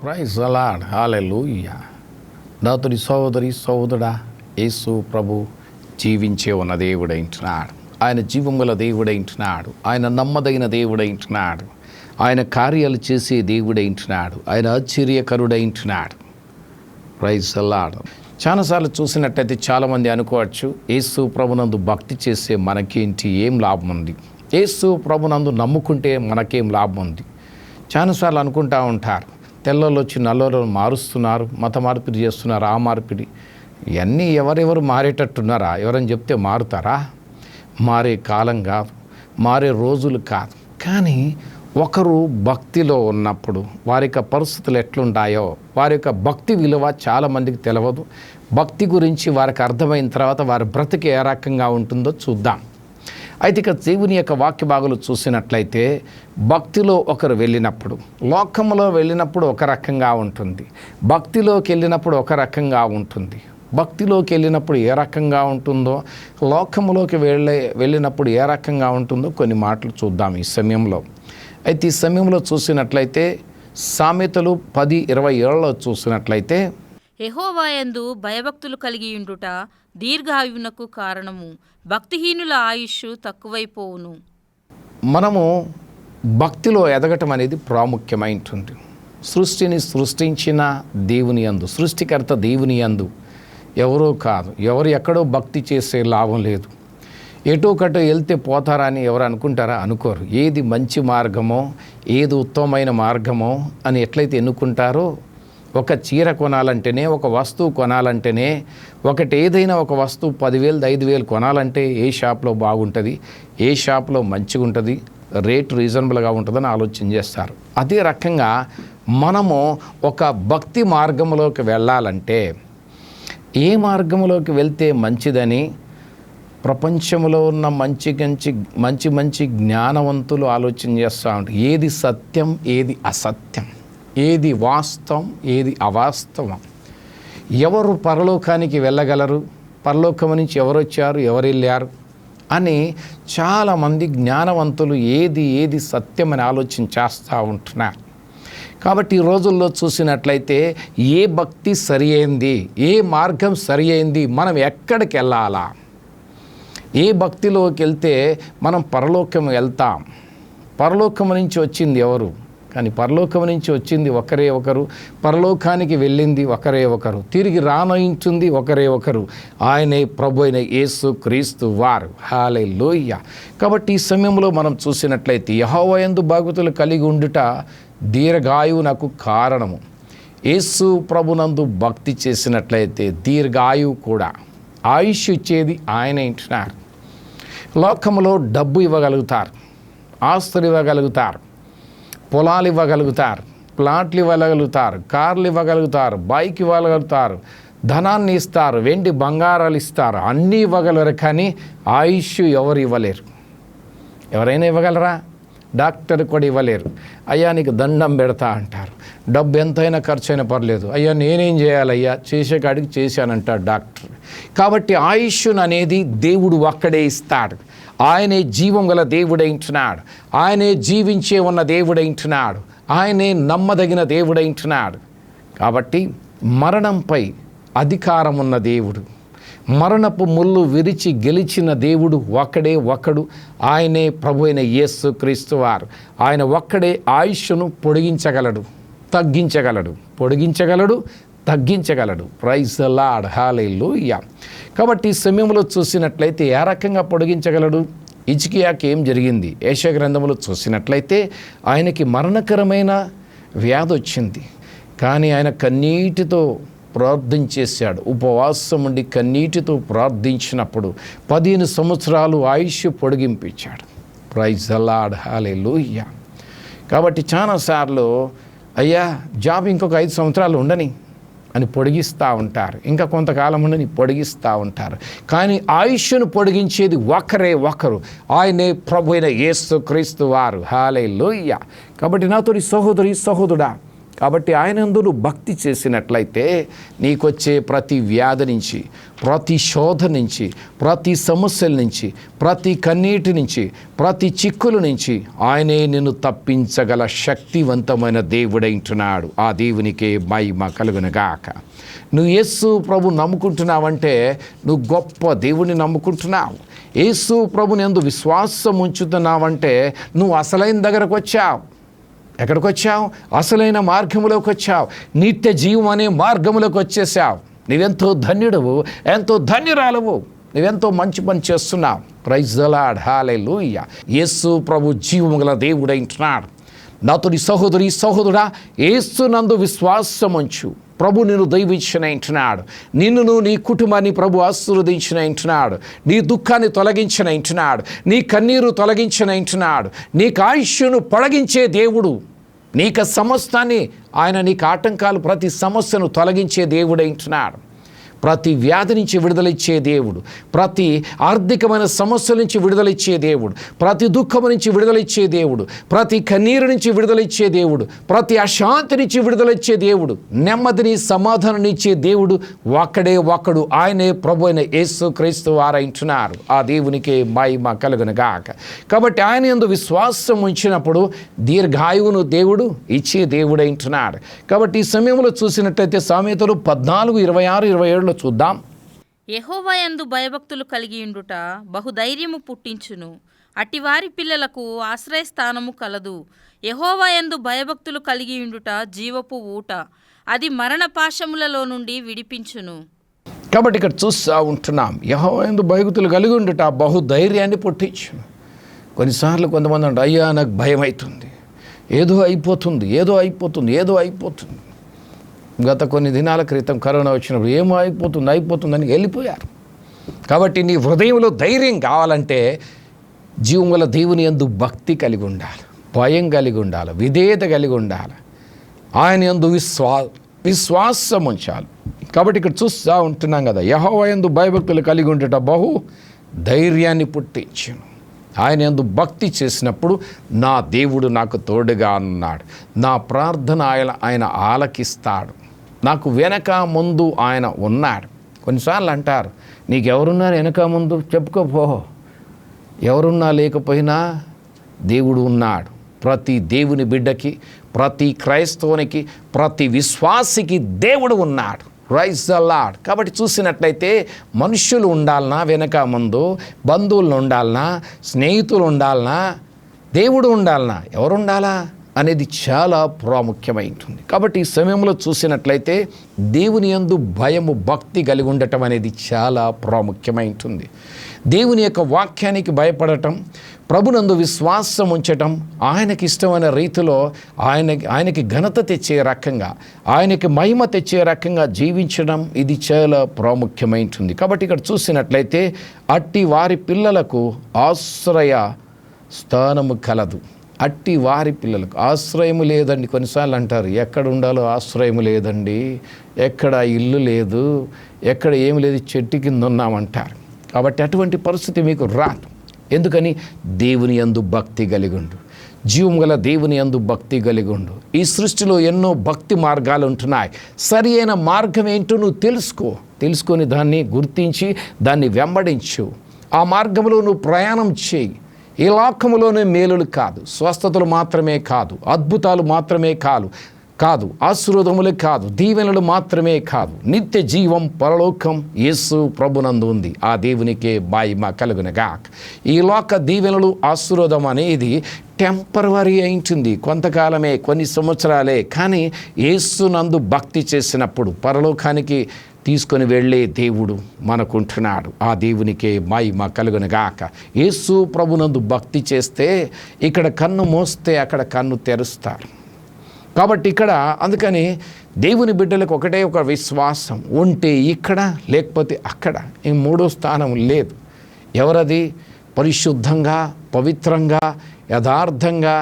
Praise the lord, హల్లెలూయా. నాతోని సహోదరి సహోదరుడా, యేసు ప్రభు జీవించే ఉన్న దేవుడైంటున్నాడు. ఆయన జీవముల దేవుడైంటున్నాడు. ఆయన నమ్మదగిన దేవుడైంటున్నాడు. ఆయన కార్యాలు చేసే దేవుడైంటున్నాడు. ఆయన ఆశ్చర్యకరుడైంటున్నాడు. Praise the lord. చాలాసార్లు చూసినట్టయితే చాలామంది అనుకోవచ్చు, యేసు ప్రభునందు భక్తి చేసే మనకేంటి, ఏం లాభం ఉంది, యేసు ప్రభునందు నమ్ముకుంటే మనకేం లాభం ఉంది. చాలాసార్లు అనుకుంటూ ఉంటారు, తెల్లోళ్ళు వచ్చి నల్లోళ్ళు మారుస్తున్నారు, మత మార్పిడి చేస్తున్నారు, ఆ మార్పిడి ఇవన్నీ ఎవరెవరు మారేటట్టున్నారా? ఎవరని చెప్తే మారుతారా? మారే కాలం కాదు, మారే రోజులు కాదు. కానీ ఒకరు భక్తిలో ఉన్నప్పుడు వారి యొక్క పరిస్థితులు ఎట్లుంటాయో, వారి యొక్క భక్తి విలువ చాలామందికి తెలియదు. భక్తి గురించి వారికి అర్థమైన తర్వాత వారి బ్రతికి ఏ రకంగా ఉంటుందో చూద్దాం. అయితే ఇక దేవుని యొక్క వాక్య భాగాలు చూసినట్లయితే, భక్తిలో ఒకరు వెళ్ళినప్పుడు, లోకంలో వెళ్ళినప్పుడు ఒక రకంగా ఉంటుంది, భక్తిలోకి వెళ్ళినప్పుడు ఒక రకంగా ఉంటుంది. భక్తిలోకి వెళ్ళినప్పుడు ఏ రకంగా ఉంటుందో, లోకంలోకి వెళ్ళినప్పుడు ఏ రకంగా ఉంటుందో కొన్ని మాటలు చూద్దాం ఈ సమయంలో. అయితే ఈ సమయంలో చూసినట్లయితే సామెతలు 10:27 చూసినట్లయితే, యెహోవాయందు భయభక్తులు కలిగి ఉండుట దీర్ఘాయువునకు కారణము, భక్తిహీనుల ఆయుష్ తక్కువైపోవును. మనము భక్తిలో ఎదగటం అనేది ప్రాముఖ్యమైంటుంది. సృష్టిని సృష్టించిన దేవుని యందు, సృష్టికర్త దేవుని యందు ఎవరో కాదు, ఎవరు ఎక్కడో భక్తి చేసే లాభం లేదు. ఎటో కటో వెళ్తే పోతారా అని ఎవరు అనుకుంటారా? అనుకోరు. ఏది మంచి మార్గమో, ఏది ఉత్తమమైన మార్గమో అని ఎట్లయితే ఎన్నుకుంటారో, ఒక చీర కొనాలంటేనే, ఒక వస్తువు కొనాలంటేనే, ఏదైనా ఒక వస్తువు 10,000 5,000 కొనాలంటే ఏ షాప్లో బాగుంటుంది, ఏ షాప్లో మంచిగా ఉంటుంది, రేటు రీజనబుల్గా ఉంటుందని ఆలోచన చేస్తారు. అదే రకంగా మనము ఒక భక్తి మార్గంలోకి వెళ్ళాలంటే, ఏ మార్గంలోకి వెళ్తే మంచిదని ప్రపంచంలో ఉన్న మంచి జ్ఞానవంతులు ఆలోచన చేస్తూ ఉంటారు. ఏది సత్యం, ఏది అసత్యం, ఏది వాస్తవం, ఏది అవాస్తవం, ఎవరు పరలోకానికి వెళ్ళగలరు, పరలోకం నుంచి ఎవరు వచ్చారు, ఎవరు వెళ్ళారు అని చాలామంది జ్ఞానవంతులు ఏది సత్యమని ఆలోచన చేస్తూ ఉంటున్నారు. కాబట్టి ఈ రోజుల్లో చూసినట్లయితే ఏ భక్తి సరి అయింది, ఏ మార్గం సరి అయింది, మనం ఎక్కడికి వెళ్ళాలా, ఏ భక్తిలోకి వెళ్తే మనం పరలోకం వెళ్తాం. పరలోకం నుంచి వచ్చింది ఎవరు? కానీ పరలోకం నుంచి వచ్చింది ఒకరే ఒకరు, పరలోకానికి వెళ్ళింది ఒకరే ఒకరు, తిరిగి రానయించింది ఒకరే ఒకరు, ఆయనే ప్రభు అయిన యేసు క్రీస్తు వారు. హల్లెలూయా. కాబట్టి ఈ సమయంలో మనం చూసినట్లయితే యెహోవాయందు భక్తులు కలిగి ఉండుట దీర్ఘాయువునకు కారణము. యేసు ప్రభునందు భక్తి చేసినట్లయితే దీర్ఘాయువు కూడా, ఆయుష్ ఇచ్చేది ఆయన ఇంటున్నారు. లోకంలో డబ్బు ఇవ్వగలుగుతారు, ఆస్తులు ఇవ్వగలుగుతారు, పొలాలు ఇవ్వగలుగుతారు, ప్లాట్లు ఇవ్వగలుగుతారు, కార్లు ఇవ్వగలుగుతారు, బైక్ ఇవ్వగలుగుతారు, ధనాన్ని ఇస్తారు, వెండి బంగారాలు ఇస్తారు, అన్నీ ఇవ్వగలరు. కానీ ఆయుష్ ఎవరు ఇవ్వలేరు. ఎవరైనా ఇవ్వగలరా? డాక్టర్ కూడా ఇవ్వలేరు. అయ్యా నీకు దండం పెడతా అంటారు. డబ్బు ఎంతైనా ఖర్చు అయినా పర్లేదు, అయ్యా నేనేం చేయాలయ్యా, చేసే కాడికి చేశానంటాడు డాక్టర్. కాబట్టి ఆయుష్ను అనేది దేవుడు ఒక్కడే ఇస్తాడు. ఆయనే జీవం గల దేవుడైంటున్నాడు. ఆయనే జీవించే ఉన్న దేవుడైంటున్నాడు. ఆయనే నమ్మదగిన దేవుడైంటున్నాడు. కాబట్టి మరణంపై అధికారం ఉన్న దేవుడు, మరణపు ముళ్ళు విరిచి గెలిచిన దేవుడు ఒక్కడే ఒకడు, ఆయనే ప్రభు అయిన యేసు క్రీస్తు వారు. ఆయన ఒక్కడే ఆయుష్ను పొడిగించగలడు, తగ్గించగలడు, పొడిగించగలడు, తగ్గించగలడు. Praise the lord, hallelujah. కాబట్టి ఈ సమయంలో చూసినట్లయితే ఏ రకంగా పొడిగించగలడు? హిజ్కియాకి ఏం జరిగింది? యెషయా గ్రంథంలో చూసినట్లయితే ఆయనకి మరణకరమైన వ్యాధి వచ్చింది. కానీ ఆయన కన్నీటితో ప్రార్థన చేశాడు. ఉపవాసం ఉండి కన్నీటితో ప్రార్థించినప్పుడు 15 సంవత్సరాలు ఆయుష్ పొడిగింపించాడు. Praise the lord, hallelujah. కాబట్టి చాలాసార్లు అయ్యా జాబ్ ఇంకొక 5 సంవత్సరాలు ఉండని అని పొడిగిస్తూ ఉంటారు, ఇంకా కొంతకాలం ఉండని పొడిగిస్తూ ఉంటారు. కానీ ఆయుష్ను పొడిగించేది ఒకరే ఒకరు, ఆయనే ప్రభు అయిన యేసు క్రీస్తు వారు. హల్లెలూయా. కాబట్టి నాతోని సహోదరి సహోదరుడా, కాబట్టి ఆయనందు నువ్వు భక్తి చేసినట్లయితే నీకొచ్చే ప్రతి వ్యాధి నుంచి, ప్రతి శోధ నుంచి, ప్రతి సమస్యల నుంచి, ప్రతి కన్నీటి నుంచి, ప్రతి చిక్కుల నుంచి ఆయనే నిన్ను తప్పించగల శక్తివంతమైన దేవుడైంటున్నాడు. ఆ దేవునికే మహిమ కలుగునుగాక. నువ్వు యేసు ప్రభు నమ్ముకుంటున్నావంటే నువ్వు గొప్ప దేవుని నమ్ముకుంటున్నావు. యేసు ప్రభుని యందు విశ్వాసం ఉంచుతున్నావంటే నువ్వు అసలైన దగ్గరకు వచ్చావు. ఎక్కడికి వచ్చావు? అసలైన మార్గంలోకి వచ్చావు. నిత్య జీవం అనే మార్గంలోకి వచ్చేసావు. నువ్వెంతో ధన్యుడవు, ఎంతో ధన్యురాలవు. నువ్వెంతో మంచి పని చేస్తున్నావు. ప్రైజ్ ది లార్డ్, హల్లెలూయా. యేసు ప్రభు జీవము గల దేవుడైంటున్నాడు. నాతోని సహోదరి సహోదరుడా, యేసు నందు విశ్వాసం ఉంచు. ప్రభు నిన్ను దైవించనంటున్నాడు. నిన్నును నీ కుటుంబాన్ని ప్రభు ఆశీర్వదించనంటున్నాడు. నీ దుఃఖాన్ని తొలగించనంటున్నాడు. నీ కన్నీరు తొలగించనంటున్నాడు. నీకు ఆయుష్ను పొడిగించే దేవుడు. నీకు సమస్తాన్ని ఆయన, నీకు ఆటంకాలు, ప్రతి సమస్యను తొలగించే దేవుడైంటున్నాడు. ప్రతి వ్యాధి నుంచి విడుదలిచ్చే దేవుడు, ప్రతి ఆర్థికమైన సమస్యల నుంచి విడుదలిచ్చే దేవుడు, ప్రతి దుఃఖం నుంచి విడుదలిచ్చే దేవుడు, ప్రతి కన్నీరు నుంచి విడుదలిచ్చే దేవుడు, ప్రతి అశాంతి నుంచి విడుదలిచ్చే దేవుడు, నెమ్మదిని సమాధానం ఇచ్చే దేవుడు ఒక్కడే ఒక్కడు. ఆయనే ప్రభు అయిన యేసు క్రీస్తు వారైంటున్నారు. ఆ దేవునికే మహిమ కలుగునుగాక. కాబట్టి ఆయన యందు విశ్వాసం ఉంచినప్పుడు దీర్ఘాయువును దేవుడు ఇచ్చే దేవుడైంటున్నాడు. కాబట్టి ఈ సమయంలో చూసినట్లయితే సామెతలు 14, 26, 27 చూద్దాం. యెహోవా యందు భయభక్తులు కలిగియుండుట బహుధైర్యము పుట్టించును. అట్టివారి పిల్లలకు ఆశ్రయస్థానము కలదు. యెహోవా యందు భయభక్తులు కలిగియుండుట జీవపు ఊట, అది మరణ పాశములలో నుండి విడిపించును. కాబట్టి ఇక్కడ చూస్తూ ఉంటున్నాం, యెహోవా యందు భయభక్తులు కలిగి ఉండుట బహుధైర్యాన్ని పుట్టించును. కొన్నిసార్లు కొంతమంది అంటే, అయ్యా నాకు భయం అవుతుంది, ఏదో అయిపోతుంది, ఏదో అయిపోతుంది, ఏదో అయిపోతుంది. గత కొన్ని దినాల క్రితం కరోనా వచ్చినప్పుడు ఏమో అయిపోతుందని వెళ్ళిపోయారు. కాబట్టి నీ హృదయంలో ధైర్యం కావాలంటే జీవముల దేవుని యందు భక్తి కలిగి ఉండాలి, భయం కలిగి ఉండాలి, విధేయత కలిగి ఉండాలి, ఆయన యందు విశ్వాసం ఉంచాలి. కాబట్టి ఇక్కడ చూస్తూ ఉంటున్నాం కదా, యెహోవా యందు భయభక్తులు కలిగి ఉండుట బహు ధైర్యాన్ని పుట్టించును. ఆయన యందు భక్తి చేసినప్పుడు నా దేవుడు నాకు తోడుగా ఉన్నాడు, నా ప్రార్థన ఆయన ఆలకిస్తాడు, నాకు వెనక ముందు ఆయన ఉన్నాడు. కొన్నిసార్లు అంటారు, నీకెవరున్నారు వెనక ముందు? చెప్పుకోపో. ఎవరున్నా లేకపోయినా దేవుడు ఉన్నాడు. ప్రతి దేవుని బిడ్డకి, ప్రతి క్రైస్తవునికి, ప్రతి విశ్వాసికి దేవుడు ఉన్నాడు. Praise the Lord. కాబట్టి చూసినట్లయితే మనుషులు ఉండాలనా వెనక ముందు, బంధువులు ఉండాలనా, స్నేహితులు ఉండాలనా, దేవుడు ఉండాలనా, ఎవరు ఉండాలా అనేది చాలా ప్రాముఖ్యమైంటుంది. కాబట్టి ఈ సమయంలో చూసినట్లయితే దేవుని యందు భయము, భక్తి కలిగి ఉండటం అనేది చాలా ప్రాముఖ్యమైంటుంది. దేవుని యొక్క వాక్యానికి భయపడటం, ప్రభునందు విశ్వాసం ఉంచటం, ఆయనకి ఇష్టమైన రీతిలో ఆయనకి ఘనత తెచ్చే రకంగా, ఆయనకి మహిమ తెచ్చే రకంగా జీవించడం, ఇది చాలా ప్రాముఖ్యమైంటుంది. కాబట్టి ఇక్కడ చూసినట్లయితే అట్టి వారి పిల్లలకు ఆశ్రయ స్థానము కలదు. అట్టి వారి పిల్లలకు ఆశ్రయము లేదండి. కొన్నిసార్లు అంటారు, ఎక్కడ ఉండాలో ఆశ్రయము లేదండి, ఎక్కడ ఇల్లు లేదు, ఎక్కడ ఏమి లేదు, చెట్టు కింద ఉన్నామంటారు. కాబట్టి అటువంటి పరిస్థితి మీకు రాదు. ఎందుకని? దేవుని యందు భక్తి కలిగుండు, జీవం గల దేవుని యందు భక్తి కలిగుండు. ఈ సృష్టిలో ఎన్నో భక్తి మార్గాలు ఉంటున్నాయి. సరి అయిన మార్గం ఏంటో నువ్వు తెలుసుకొని దాన్ని గుర్తించి దాన్ని వెంబడించు. ఆ మార్గంలో నువ్వు ప్రయాణం చేయి. ఈ లోకములోనే మేలులు కాదు, స్వస్థతలు మాత్రమే కాదు, అద్భుతాలు మాత్రమే కాదు, ఆశీర్వాదములే కాదు, దీవెనలు మాత్రమే కాదు, నిత్య జీవం పరలోకం యేసు ప్రభునందు ఉంది. ఆ దేవునికే మహిమ కలుగునుగాక. ఈ లోక దీవెనలు, ఆశీర్వాదం అనేది టెంపరవరీ అయింటుంది, కొంతకాలమే, కొన్ని సంవత్సరాలే. కానీ యేసునందు భక్తి చేసినప్పుడు పరలోకానికి తీసుకొని వెళ్ళే దేవుడు మనకుంటున్నాడు. ఆ దేవునికే మహిమ కలుగునుగాక. యేసు ప్రభునందు భక్తి చేస్తే ఇక్కడ కన్ను మోస్తే అక్కడ కన్ను తెరుస్తారు. కాబట్టి ఇక్కడ అందుకని దేవుని బిడ్డలకు ఒకటే ఒక విశ్వాసం ఉంటే ఇక్కడ, లేకపోతే అక్కడ, ఈ మూడో స్థానం లేదు. ఎవరది? పరిశుద్ధంగా, పవిత్రంగా, యథార్థంగా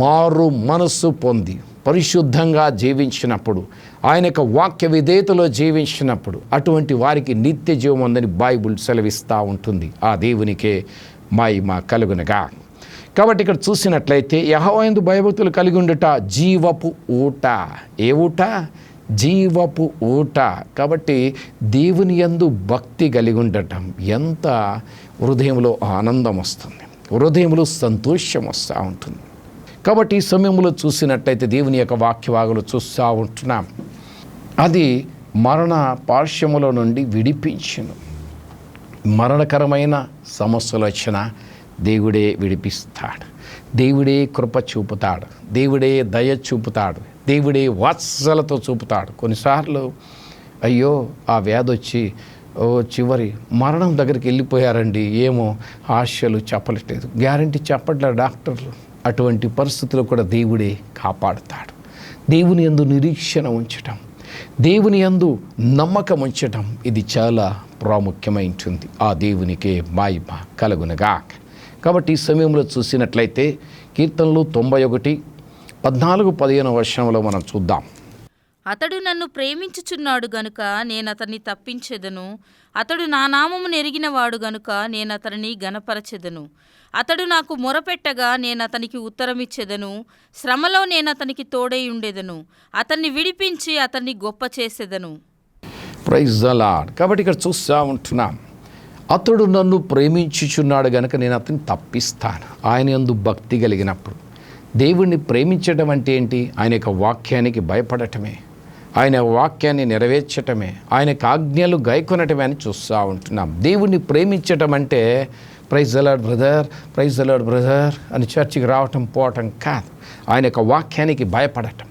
మారు మనస్సు పొంది పరిశుద్ధంగా జీవించినప్పుడు, ఆయన యొక్క వాక్య విధేయతలో జీవించినప్పుడు అటువంటి వారికి నిత్య జీవం ఉందని బైబుల్ సెలవిస్తూ ఉంటుంది. ఆ దేవునికే మహిమ కలుగునుగా. కాబట్టి ఇక్కడ చూసినట్లయితే యెహోవాయందు భయభక్తులు కలిగి ఉండుట జీవపు ఊట. ఏ ఊట? జీవపు ఊట. కాబట్టి దేవుని యందు భక్తి కలిగి ఉండటం ఎంత హృదయంలో ఆనందం వస్తుంది, హృదయంలో సంతోషం వస్తూ ఉంటుంది. కాబట్టి ఈ సమయంలో చూసినట్లయితే దేవుని యొక్క వాక్యభాగాలు చూస్తూ ఉంటున్నాం. అది మరణ పార్శ్వములో నుండి విడిపించును. మరణకరమైన సమస్యలు వచ్చిన దేవుడే విడిపిస్తాడు, దేవుడే కృప చూపుతాడు, దేవుడే దయ చూపుతాడు, దేవుడే వాత్సలతో చూపుతాడు. కొన్నిసార్లు అయ్యో ఆ వ్యాధి వచ్చి చివరి మరణం దగ్గరికి వెళ్ళిపోయారండి, ఏమో ఆశలు చెప్పలేదు, గ్యారంటీ చెప్పట్లేదు డాక్టర్లు. అటువంటి పరిస్థితుల్లో కూడా దేవుడే కాపాడుతాడు. దేవుని యందు నిరీక్షణ ఉంచటం, దేవుని యందు నమ్మకం ఉంచటం ఇది చాలా ప్రాముఖ్యమైంటుంది. ఆ దేవునికే మహిమ కలుగునుగా. కాబట్టి ఈ సమయంలో చూసినట్లయితే కీర్తనలు 91, 14, 15 వచనంలో మనం చూద్దాం. అతడు నన్ను ప్రేమించుచున్నాడు గనుక నేనతన్ని తప్పించెదను. అతడు నా నామమును ఎరిగినవాడు గనుక నేనతనిని గనపరచెదను. అతడు నాకు మొరపెట్టగా నేనతనికి ఉత్తరమిచ్చెదను. శ్రమలో నేనతనికి తోడై ఉండెదను. అతన్ని విడిపించి అతన్ని గొప్ప చేసెదను. Praise the lord. కాబట్టి ఇక్కడ చూస్తూ ఉంటున్నాం, అతడు నన్ను ప్రేమించుచున్నాడు గనుక నేను అతన్ని తప్పిస్తాను. ఆయన యందు భక్తి కలిగినప్పుడు దేవుణ్ణి ప్రేమించడం అంటే ఏంటి? ఆయన యొక్క వాక్యానికి భయపడటమే, ఆయన వాక్యాన్ని నెరవేర్చటమే, ఆయనకు ఆజ్ఞలు గైకొనటమే అని చూస్తూ ఉంటున్నాం. దేవుణ్ణి ప్రేమించటం అంటే praise the Lord brother, praise the Lord brother అని చర్చికి రావటం పోవటం కాదు. ఆయన యొక్క వాక్యానికి భయపడటం.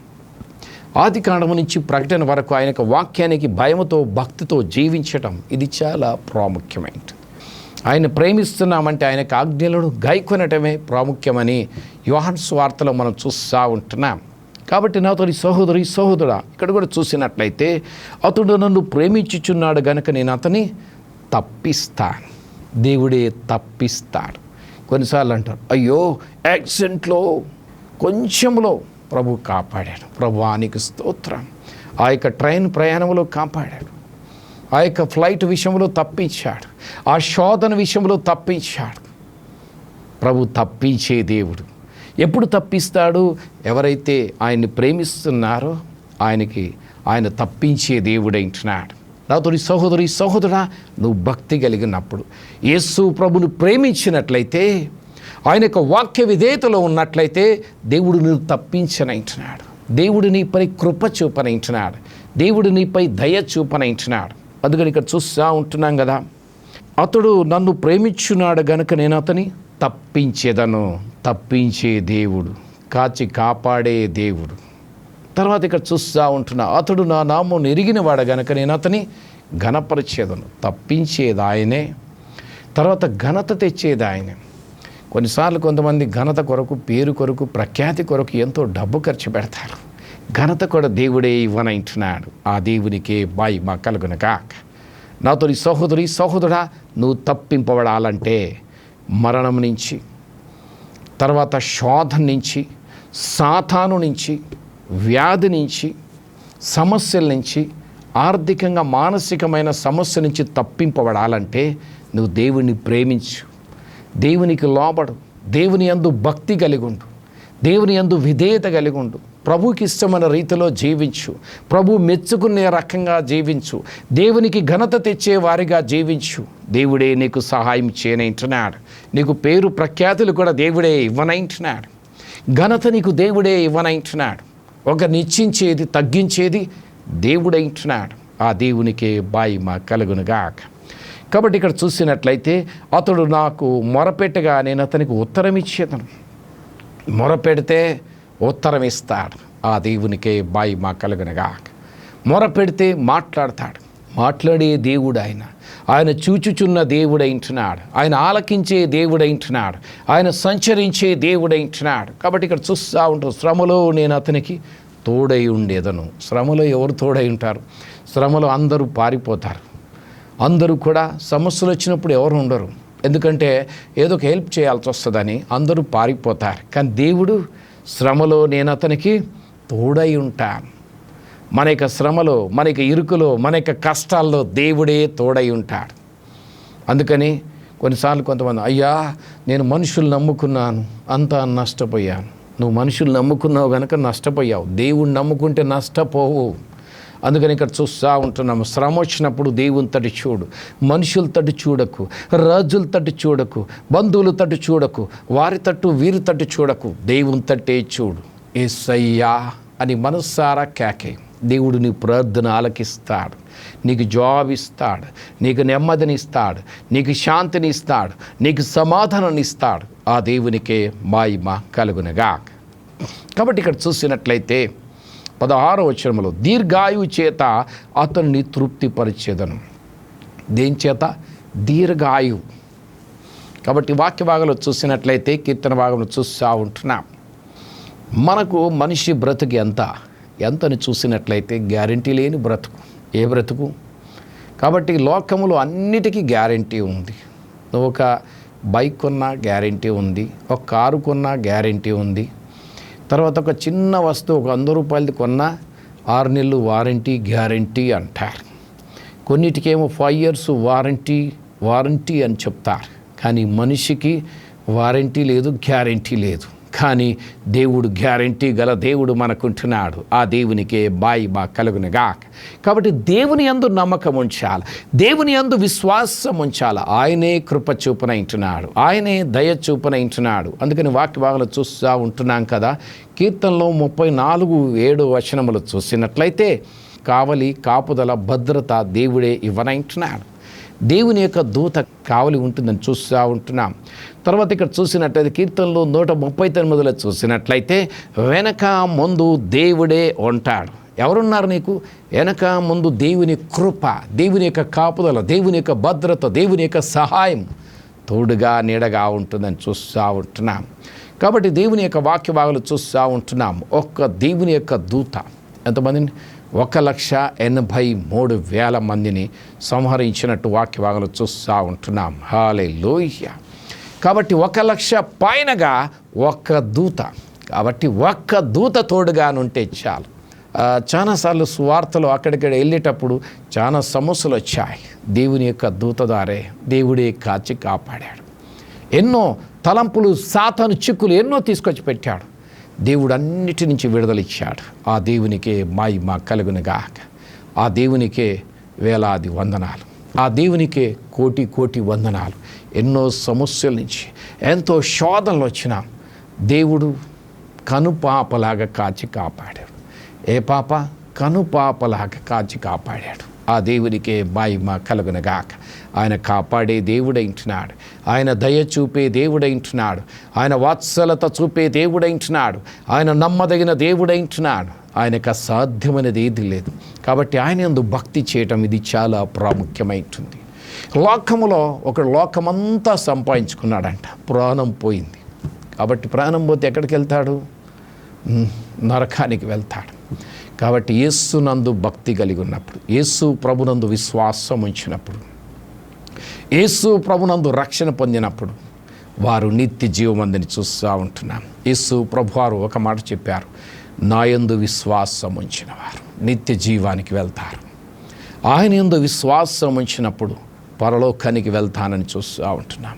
ఆది కాండము నుంచి ప్రకటన వరకు ఆయన యొక్క వాక్యానికి భయముతో భక్తితో జీవించటం ఇది చాలా ప్రాముఖ్యమైనది. ఆయన ప్రేమిస్తున్నామంటే ఆయనకు ఆజ్ఞలను గైకొనటమే ప్రాముఖ్యమని యోహాను సువార్తలో మనం చూస్తూ ఉంటున్నాం. కాబట్టి నాతోని సహోదరి సహోదరా, ఇక్కడ కూడా చూసినట్లయితే అతడు నన్ను ప్రేమించుచున్నాడు గనుక నేను అతని తప్పిస్తాను. దేవుడే తప్పిస్తాడు. కొన్నిసార్లు అంటారు, అయ్యో యాక్సిడెంట్లో కొంచెంలో ప్రభు కాపాడాడు. ప్రభువానికి స్తోత్రం. ఆ యొక్క ట్రైన్ ప్రయాణంలో కాపాడాడు, ఆ యొక్క ఫ్లైట్ విషయంలో తప్పించాడు, ఆ శోధన విషయంలో తప్పించాడు. ప్రభు తప్పించే దేవుడు. ఎప్పుడు తప్పిస్తాడు? ఎవరైతే ఆయన్ని ప్రేమిస్తున్నారో ఆయన తప్పించే దేవుడైంటున్నాడు. నాతోని సహోదరి సహోదరా, నువ్వు భక్తి కలిగినప్పుడు, యేసు ప్రభును ప్రేమించినట్లయితే, ఆయన యొక్క వాక్య విధేయతలో ఉన్నట్లయితే దేవుడు నువ్వు తప్పించనంటున్నాడు. దేవుడు నీపై కృప చూపనంటున్నాడు. దేవుడు నీపై దయ చూపనంటున్నాడు. అందుకని ఇక్కడ చూస్తూ ఉంటున్నాం కదా, అతడు నన్ను ప్రేమించున్నాడు గనుక నేను అతని తప్పించేదను. తప్పించే దేవుడు, కాచి కాపాడే దేవుడు. తర్వాత ఇక్కడ చూస్తూ ఉంటున్నా, అతడు నా నామం ఎరిగినవాడు గనుక నేను అతని ఘనపరిచేదను. తప్పించేది ఆయనే, తర్వాత ఘనత తెచ్చేది ఆయనే. కొన్నిసార్లు కొంతమంది ఘనత కొరకు, పేరు కొరకు, ప్రఖ్యాతి కొరకు ఎంతో డబ్బు ఖర్చు పెడతారు. ఘనత కూడా దేవుడే ఇవ్వనంటున్నాడు. ఆ దేవునికే మహిమ కలుగునుగాక. నాతో సహోదరి సహోదరా, నువ్వు తప్పింపబడాలంటే మరణం నుంచి, తర్వాత శోధన నుంచి, సాతాను నుంచి, వ్యాధి నుంచి, సమస్యల నుంచి, ఆర్థికంగా మానసికమైన సమస్య నుంచి తప్పింపబడాలంటే నువ్వు దేవుణ్ణి ప్రేమించు, దేవునికి లోబడు, దేవుని యందు భక్తి కలిగి ఉండు, దేవుని యందు విధేయత కలిగి ఉండు, ప్రభుకి ఇష్టమైన రీతిలో జీవించు, ప్రభు మెచ్చుకునే రకంగా జీవించు, దేవునికి ఘనత తెచ్చే వారిగా జీవించు. దేవుడే నీకు సహాయం చేయనంటున్నాడు. నీకు పేరు ప్రఖ్యాతులు కూడా దేవుడే ఇవ్వనంటున్నాడు. ఘనత నీకు దేవుడే ఇవ్వనంటున్నాడు. ఒక నిశ్చించేది, తగ్గించేది దేవుడైంటున్నాడు. ఆ దేవునికే మహిమ కలుగునుగాక. కాబట్టి ఇక్కడ చూసినట్లయితే అతడు నాకు మొరపెట్టగా నేను అతనికి ఉత్తరం ఇచ్చేదను. మొరపెడితే ఉత్తరం ఇస్తాడు. ఆ దేవునికే మహిమ కలుగునుగాక. మొరపెడితే మాట్లాడతాడు. మాట్లాడే దేవుడు ఆయన చూచుచున్న దేవుడైంటున్నాడు. ఆయన ఆలకించే దేవుడైంటున్నాడు. ఆయన సంచరించే దేవుడైంటున్నాడు. కాబట్టి ఇక్కడ చూస్తూ ఉంటారు, శ్రమలో నేను అతనికి తోడై ఉండేదను. శ్రమలో ఎవరు తోడై ఉంటారు? శ్రమలో అందరూ పారిపోతారు. అందరూ కూడా సమస్యలు వచ్చినప్పుడు ఎవరు ఉండరు. ఎందుకంటే ఏదో ఒక హెల్ప్ చేయాల్సి వస్తుందని అందరూ పారిపోతారు. కానీ దేవుడు శ్రమలో నేను అతనికి తోడై ఉంటాను. మన యొక్క శ్రమలో, మన యొక్క ఇరుకులో, మన యొక్క కష్టాల్లో దేవుడే తోడై ఉంటాడు. అందుకని కొన్నిసార్లు కొంతమంది, అయ్యా నేను మనుషులు నమ్ముకున్నాను, అంతా నష్టపోయాను. నువ్వు మనుషులు నమ్ముకున్నావు కనుక నష్టపోయావు, దేవుణ్ణి నమ్ముకుంటే నష్టపోవు. అందుకని ఇక్కడ చూస్తూ ఉంటున్నాము, శ్రమ వచ్చినప్పుడు దేవుని తట్టు చూడు, మనుషుల తట్టు చూడకు, రాజుల తట్టు చూడకు, బంధువుల తట్టు చూడకు, వారి తట్టు వీరి తట్టు చూడకు, దేవుని తట్టే చూడు. యేసయ్యా అని మనస్సారా కేకే. దేవుడు నీ ప్రార్థన ఆలకిస్తాడు, నీకు జాబ్ ఇస్తాడు, నీకు నెమ్మదిని ఇస్తాడు, నీకు శాంతిని ఇస్తాడు, నీకు సమాధానాన్ని ఇస్తాడు. ఆ దేవునికే మహిమ కలుగునుగా. కాబట్టి ఇక్కడ చూసినట్లయితే 16వ వచనములో, దీర్ఘాయువు చేత అతన్ని తృప్తిపరిచేదను. దేని చేత? దీర్ఘాయువు. కాబట్టి వాక్య భాగంలో చూసినట్లయితే, కీర్తన భాగంలో చూస్తూ ఉంటున్నాం, మనకు మనిషి బ్రతుకు ఎంతని చూసినట్లయితే గ్యారంటీ లేని బ్రతుకు. ఏ బ్రతుకు? కాబట్టి లోకములో అన్నిటికీ గ్యారంటీ ఉంది. నువ్వు ఒక బైక్ కొన్నా గ్యారంటీ ఉంది, ఒక కారు కొన్నా గ్యారంటీ ఉంది, తర్వాత ఒక చిన్న వస్తువు ఒక 100 రూపాయలది కొన్నా 6 నెలలు వారంటీ గ్యారంటీ అంటారు. కొన్నిటికేమో 5 years వారంటీ అని చెప్తారు. కానీ మనిషికి వారంటీ లేదు, గ్యారంటీ లేదు. కానీ దేవుడు గ్యారంటీ గల దేవుడు మనకుంటున్నాడు. ఆ దేవునికే మహిమ కలుగునుగా. కాబట్టి దేవుని యందు నమ్మకం ఉంచాలి, దేవుని యందు విశ్వాసం ఉంచాలి. ఆయనే కృప చూపునైంటున్నాడు, ఆయనే దయ చూపునైంటున్నాడు. అందుకని వాక్య భాగంలో చూస్తూ ఉంటున్నాం కదా, కీర్తనలో 34:7 వచనములు చూసినట్లయితే, కావలి కాపుదల భద్రత దేవుడే ఇవ్వనైంటున్నాడు. దేవుని యొక్క దూత కావలి ఉంటుందని చూస్తూ ఉంటున్నాం. తర్వాత ఇక్కడ చూసినట్లయితే కీర్తనలో 139 చూసినట్లయితే, వెనక ముందు దేవుడే ఉంటాడు. ఎవరున్నారు నీకు? వెనక ముందు దేవుని కృప, దేవుని యొక్క కాపుదల, దేవుని యొక్క భద్రత, దేవుని యొక్క సహాయం తోడుగా నీడగా ఉంటుందని చూస్తూ ఉంటున్నాం. కాబట్టి దేవుని యొక్క వాక్య భాగాలు చూస్తూ ఉంటున్నాం. ఒక్క దేవుని యొక్క దూత ఎంతమందిని? 1,83,000 మందిని సంహరించినట్టు వాక్య భాగంలో చూస్తూ ఉంటున్నాం. హల్లెలూయా. కాబట్టి 1,00,000 పైనగా ఒక్క దూత. కాబట్టి ఒక్క దూత తోడుగానుంటే చాలు. చాలాసార్లు సువార్తలు అక్కడిక్కడ వెళ్ళేటప్పుడు చాలా సమస్యలు వచ్చాయి. దేవుని యొక్క దూత దారే దేవుడే కాచి కాపాడాడు. ఎన్నో తలంపులు, సాతాను చిక్కులు ఎన్నో తీసుకొచ్చి పెట్టాడు. దేవుడు అన్నిటి నుంచి విడుదల ఇచ్చాడు. ఆ దేవునికే మహిమ కలుగునుగాక. ఆ దేవునికే వేలాది వందనాలు, ఆ దేవునికే కోటి వందనాలు. ఎన్నో సమస్యల నుంచి, ఎంతో శోధనలు వచ్చినా దేవుడు కనుపాపలాగా కాచి కాపాడాడు. ఏ పాప? కనుపాపలాగా కాచి కాపాడాడు. ఆ దేవునికే మహిమ కలుగునుగాక. ఆయన కాపాడే దేవుడైంటున్నాడు, ఆయన దయ చూపే దేవుడైంటున్నాడు, ఆయన వాత్సలత చూపే దేవుడైంటున్నాడు, ఆయన నమ్మదగిన దేవుడైంటున్నాడు. ఆయనకు అసాధ్యమైనది ఏది లేదు. కాబట్టి ఆయన యందు భక్తి చేయటం ఇది చాలా ప్రాముఖ్యమైంటుంది. లోకములో ఒకడు లోకమంతా సంపాదించుకున్నాడంట, ప్రాణం పోయింది. కాబట్టి ప్రాణం పోతే ఎక్కడికి వెళ్తాడు? నరకానికి వెళ్తాడు. కాబట్టి యేసునందు భక్తి కలిగి ఉన్నప్పుడు, యేసు ప్రభునందు విశ్వాసం ఉంచినప్పుడు, యేసు ప్రభునందు రక్షణ పొందినప్పుడు వారు నిత్య జీవమందని చూస్తూ ఉంటున్నాం. యేసు ప్రభువారు ఒక మాట చెప్పారు, నా యందు విశ్వాసం ఉంచిన వారు నిత్య జీవానికి వెళ్తారు. ఆయన యందు విశ్వాసం ఉంచినప్పుడు పరలోకానికి వెళ్తానని చూస్తూ ఉంటున్నాం.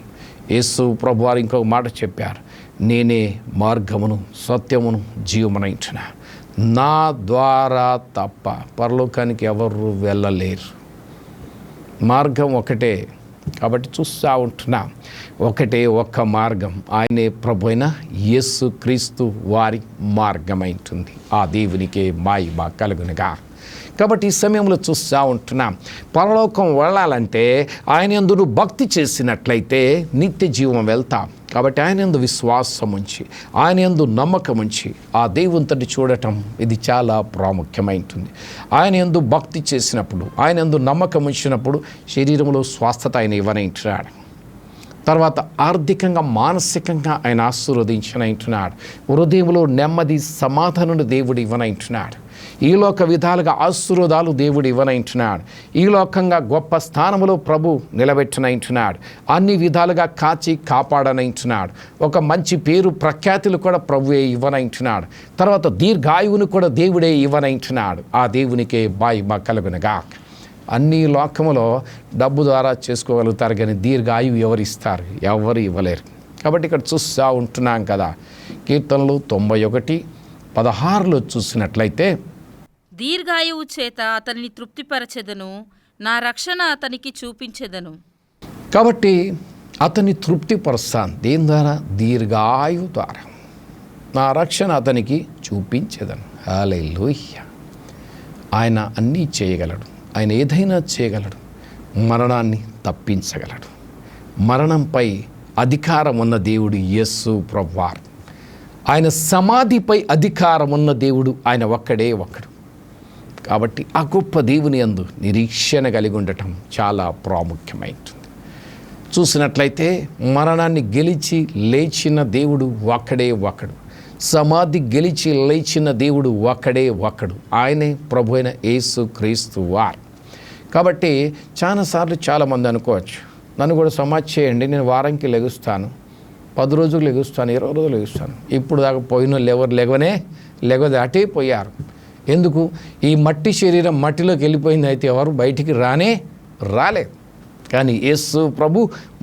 యేసు ప్రభువారు ఇంకొక మాట చెప్పారు, నేనే మార్గమును సత్యమును జీవమునైంటున్నా, నా ద్వారా తప్ప పరలోకానికి ఎవరు వెళ్ళలేరు. మార్గం ఒకటే. కాబట్టి చూస్తూ ఉంటున్నాం, ఒక్క మార్గం, ఆయనే ప్రభు అయిన యేసు క్రీస్తు వారి మార్గమైంటుంది. ఆ దేవునికే మహిమ కలుగునుగా. కాబట్టి ఈ సమయంలో చూస్తూ ఉంటున్నాం, పరలోకం వెళ్ళాలంటే ఆయన యందు భక్తి చేసినట్లయితే నిత్య జీవం వెళ్తాం. కాబట్టి ఆయన యందు విశ్వాసం ఉంచి, ఆయన యందు నమ్మకం ఉంచి ఆ దేవుని తోటి చూడటం ఇది చాలా ప్రాముఖ్యమైంటుంది. ఆయన యందు భక్తి చేసినప్పుడు, ఆయన యందు నమ్మకం ఉంచినప్పుడు శరీరంలో స్వస్థత ఆయన ఇవ్వనంటున్నాడు. తర్వాత ఆర్థికంగా, మానసికంగా ఆయన ఆశీర్వదించనంటున్నాడు. హృదయంలో నెమ్మది, సమాధానం దేవుడు ఇవ్వనంటున్నాడు. ఈ లోక విధాలుగా ఆశీర్వాదాలు దేవుడు ఇవ్వనంటున్నాడు. ఈ లోకంగా గొప్ప స్థానంలో ప్రభు నిలబెట్టనంటున్నాడు. అన్ని విధాలుగా కాచి కాపాడనంటున్నాడు. ఒక మంచి పేరు ప్రఖ్యాతులు కూడా ప్రభువే ఇవ్వనంటున్నాడు. తర్వాత దీర్ఘాయువును కూడా దేవుడే ఇవ్వనంటున్నాడు. ఆ దేవునికే మహిమ కలుగునుగా. అన్ని లోకములో డబ్బు ద్వారా చేసుకోగలుగుతారు, కానీ దీర్ఘాయువు ఎవరు ఇస్తారు? ఎవరు ఇవ్వలేరు. కాబట్టి ఇక్కడ చూస్తూ ఉంటున్నాం కదా, కీర్తనలు 91:16 చూసినట్లయితే, దీర్ఘాయువు చేత అతన్ని తృప్తిపరచెదను, నా రక్షణ అతనికి చూపించెదను. కాబట్టి అతన్ని తృప్తిపరుస్తాను దేని ద్వారా? దీర్ఘాయువు ద్వారా. నా రక్షణ అతనికి చూపించెదను. హల్లెలూయా. ఆయన అన్నీ చేయగలడు, ఆయన ఏదైనా చేయగలడు. మరణాన్ని తప్పించగలడు. మరణంపై అధికారం ఉన్న దేవుడు యేసు ప్రభువారు. ఆయన సమాధిపై అధికారం ఉన్న దేవుడు ఆయన ఒక్కడే ఒక్కడు. కాబట్టి ఆ గొప్ప దేవుని యందు నిరీక్షణ కలిగి ఉండటం చాలా ప్రాముఖ్యమైనది. చూసినట్లయితే మరణాన్ని గెలిచి లేచిన దేవుడు ఒక్కడే ఒక్కడు. సమాధి గెలిచి లేచిన దేవుడు ఒక్కడే ఒక్కడు. ఆయనే ప్రభు అయిన యేసు క్రీస్తు వారు. కాబట్టి చాలాసార్లు చాలామంది అనుకోవచ్చు, నన్ను కూడా సమాధి చేయండి, నేను వారానికి లెగుస్తాను, 10 రోజులు లెగుస్తాను, 20 రోజులు లెగుస్తాను. ఇప్పుడు దాకా పోయిన వాళ్ళు ఎవరు లెగదాటే పోయారు. ఎందుకు? ఈ మట్టి శరీరం మట్టిలోకి వెళ్ళిపోయింది, అయితే ఎవరు బయటికి రాలేదు. కానీ యేసు ప్రభు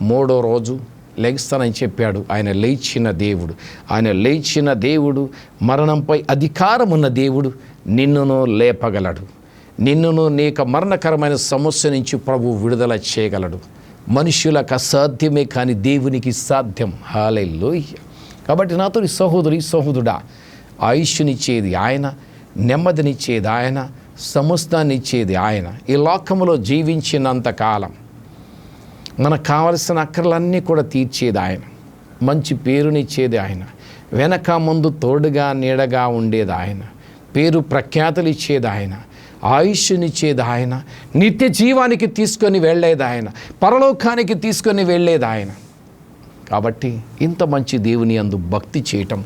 3వ రోజు లెగుస్తానని చెప్పాడు. ఆయన లేచిన దేవుడు. ఆయన లేచిన దేవుడు, మరణంపై అధికారం ఉన్న దేవుడు నిన్నును లేపగలడు. నిన్నును నీక మరణకరమైన సమస్య నుంచి ప్రభు విడుదల చేయగలడు. మనుష్యులకు అసాధ్యమే, కానీ దేవునికి సాధ్యం. హల్లెలూయా. కాబట్టి నాతో సహోదరి సహోదరుడా, ఆయుష్నిచ్చేది ఆయన, నెమ్మదినిచ్చేది ఆయన, సమస్తాన్ని ఇచ్చేది ఆయన. ఈ లోకములో జీవించినంతకాలం మనకు కావలసిన అక్కర్లన్నీ కూడా తీర్చేది ఆయన. మంచి పేరునిచ్చేది ఆయన. వెనక ముందు తోడుగా నీడగా ఉండేది ఆయన. పేరు ప్రఖ్యాతులు ఇచ్చేది ఆయన. ఆయుష్నిచ్చేది ఆయన. నిత్య జీవానికి తీసుకొని వెళ్ళేది ఆయన. పరలోకానికి తీసుకొని వెళ్ళేది ఆయన. కాబట్టి ఇంత మంచి దేవుని యందు భక్తి చేయటం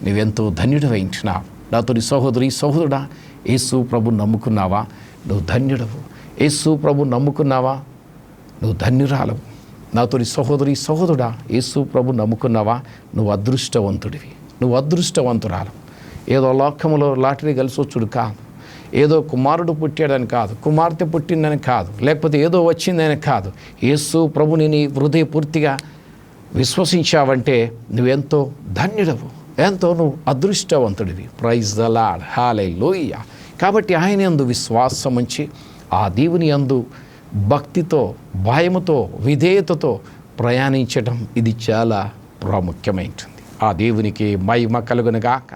నువ్వెంతో ధన్యుడవైంటున్నావు. నాతో సహోదరి సహోదరుడా, యేసు ప్రభు నమ్ముకున్నావా? నువ్వు ధన్యుడవు. యేసు ప్రభు నమ్ముకున్నావా? నువ్వు ధన్యురాలవు. నాతో సహోదరి సహోదరుడా, యేసు ప్రభు నమ్ముకున్నావా? నువ్వు అదృష్టవంతుడివి, నువ్వు అదృష్టవంతురాలవు. ఏదో లోకములో లాటరీ కలిసొచ్చుడు కాదు, ఏదో కుమారుడు పుట్టాడని కాదు, కుమార్తె పుట్టిందని కాదు, లేకపోతే ఏదో వచ్చిందని కాదు. యేసు ప్రభుని నీ హృదయపూర్తిగా విశ్వసించావంటే నువ్వెంతో ధన్యుడవు, ఎంతో నువ్వు అదృష్టవంతుడివి. Praise the lord. హల్లెలూయా. కాబట్టి ఆయన యందు విశ్వాసం ఉంచి ఆ దేవుని యందు భక్తితో, భయముతో, విధేయతతో ప్రయాణించడం ఇది చాలా ప్రాముఖ్యమైనది. ఆ దేవునికి మహిమ కలుగునుగాక.